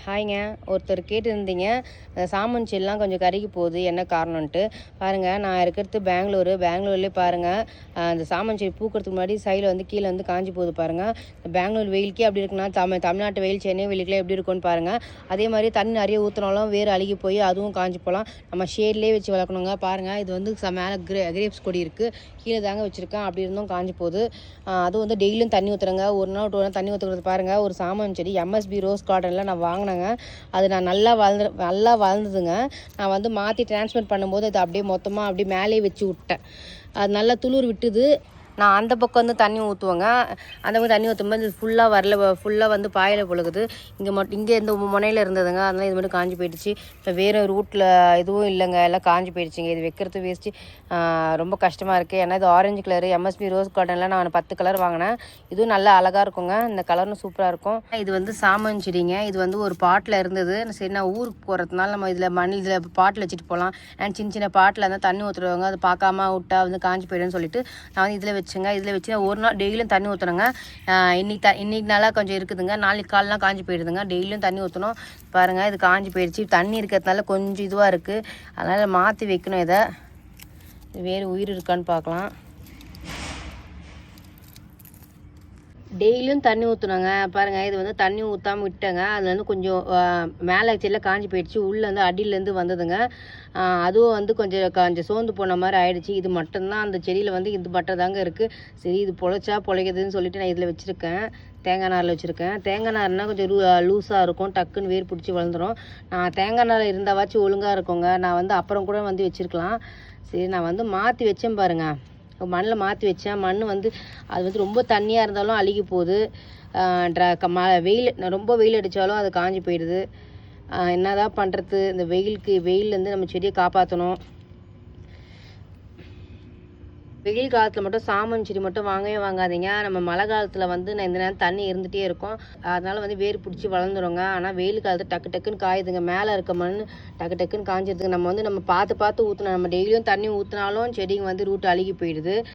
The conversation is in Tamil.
ஹாய்ங்க. ஒருத்தர் கேட்டிருந்தீங்க, சாமன் செடிலாம் கொஞ்சம் கருகி போகுது, என்ன காரணம்ன்ட்டு. பாருங்கள், நான் இருக்கிறது பெங்களூர்லேயே பாருங்கள், அந்த சாமன் செடி பூக்கிறதுக்கு முன்னாடி சைடில் வந்து கீழே வந்து காஞ்சி போகுது பாருங்கள். பெங்களூர் வெயிலுக்கே அப்படி இருக்குன்னா தமிழ்நாட்டு வெயில், சென்னை வெயிலுக்குலாம் எப்படி இருக்கும்னு பாருங்கள். அதே மாதிரி தண்ணி நிறைய ஊற்றினாலும் வேறு அழுகி போய் அதுவும் காஞ்சி போகலாம். நம்ம ஷேட்லேயே வச்சு வளர்க்கணுங்க. பாருங்கள், இது வந்து மேலே கிரேப்ஸ் கொடி இருக்குது, கீழே தாங்க வச்சுருக்கேன். அப்படி இருந்தும் காஞ்சி போகுது. அதுவும் வந்து டெய்லியும் தண்ணி ஊற்றுறேங்க. ஒரு நாள் 2 நாள் தண்ணி ஊற்றுறது. பாருங்கள், ஒரு சாமன் செடி எம்எஸ்பி ரோஸ் கார்டனில் நான் வாங்கினேங்க. அது நான் நல்லா வளர்ந்ததுங்க. நான் வந்து மாற்றி டிரான்ஸ்ஃபர் பண்ணும்போது அது அப்படியே மொத்தமாக அப்படியே மேலே வச்சு விட்டேன். அது நல்லா துளிர் விட்டுது. நான் அந்த பக்கம் வந்து தண்ணி ஊற்றுவேங்க. அந்த மாதிரி தண்ணி ஊற்றும்போது இது ஃபுல்லாக வந்து பாயில் பொழுகுது. இங்கே இந்த முனையில் இருந்ததுங்க, அதனால் இது மட்டும் காஞ்சி போயிடுச்சு. இப்போ வேறு ரூட்டில் எதுவும் இல்லைங்க, எல்லாம் காஞ்சி போயிடுச்சுங்க. இது வைக்கிறது வேஸ்ட்டு. ரொம்ப கஷ்டமாக இருக்குது. ஏன்னா இது ஆரஞ்சு கலரு எம்எஸ்பி ரோஸ் கார்டனில் நான் 10 கலர் வாங்கினேன். இதுவும் நல்லா அழகாக இருக்குங்க. இந்த கலரும் சூப்பராக இருக்கும். இது வந்து சாமன் செடிங்க. இது வந்து ஒரு பாட்டில் இருந்தது. சரி, நான் ஊருக்கு போகிறதுனால நம்ம இதில் பாட்டில் வச்சுட்டு போகலாம். அண்ட் சின்ன பாட்டில் இருந்தால் தண்ணி ஊற்றுறவங்க அது பார்க்காம விட்டா வந்து காஞ்சி போயிடுன்னு சொல்லிட்டு நான் வந்து இதில் வச்சு ஒரு நாள் டெய்லியும் தண்ணி ஊற்றணுங்க. இன்னைக்கு நாளாக கொஞ்சம் இருக்குதுங்க, நாளைக்கு காலெலாம் காஞ்சி போயிடுதுங்க. டெய்லியும் தண்ணி ஊற்றணும். பாருங்கள், இது காஞ்சி போயிடுச்சு. தண்ணி இருக்கிறதுனால கொஞ்சம் இதுவாக இருக்குது, அதனால் மாற்றி வைக்கணும். இதை வேறு உயிர் இருக்கான்னு பார்க்கலாம். டெய்லியும் தண்ணி ஊற்றணுங்க. பாருங்கள், இது வந்து தண்ணி ஊற்றாமல் விட்டேங்க. அது வந்து கொஞ்சம் மேலே செடியில் காஞ்சி போயிடுச்சு. உள்ளே வந்து அடியிலேருந்து வந்ததுங்க. அதுவும் வந்து கொஞ்சம் சோர்ந்து போன மாதிரி ஆயிடுச்சு. இது மட்டும்தான் அந்த செடியில் வந்து இது மட்டும் தாங்க இருக்குது. சரி, இது பொழைக்குதுன்னு சொல்லிட்டு நான் இதில் வச்சுருக்கேன். தேங்காய் நாரில் வச்சுருக்கேன். தேங்காய் நார்னால் கொஞ்சம் லூஸாக இருக்கும், டக்குன்னு வேர் பிடிச்சி வளர்ந்துடும். நான் தேங்காய் நார் இருந்தாவாச்சும் ஒழுங்காக இருக்குங்க. நான் வந்து அப்புறம் கூட வந்து வச்சுருக்கலாம். சரி, நான் வந்து மாற்றி வச்சேன் பாருங்கள். மண்ணில் மாற்றி வச்சேன். மண் வந்து அது வந்து ரொம்ப தண்ணியாக இருந்தாலும் அழுகி போகுது. ரொம்ப வெயில் அடித்தாலும் அது காஞ்சி போயிடுது. என்னதான் பண்ணுறது? இந்த வெயிலேருந்து நம்ம செடியை காப்பாற்றணும். வெயில் காலத்தில் மட்டும் சாமன் செடி மட்டும் வாங்கவே வாங்காதீங்க. நம்ம மழை காலத்தில் வந்து நான் இந்த நேரம் தண்ணி இருந்துகிட்டே இருக்கும், அதனால் வந்து வேர் பிடிச்சி வளர்ந்துருங்க. ஆனால் வெயில் காலத்தில் டக்குன்னு காயுதுங்க. மேலே இருக்க மண் டக்குன்னு காஞ்சிடுதுங்க. நம்ம பார்த்து ஊற்றணும். நம்ம டெய்லியும் தண்ணி ஊற்றினாலும் செடிங்க வந்து ரூட் அழுகி போயிடுது.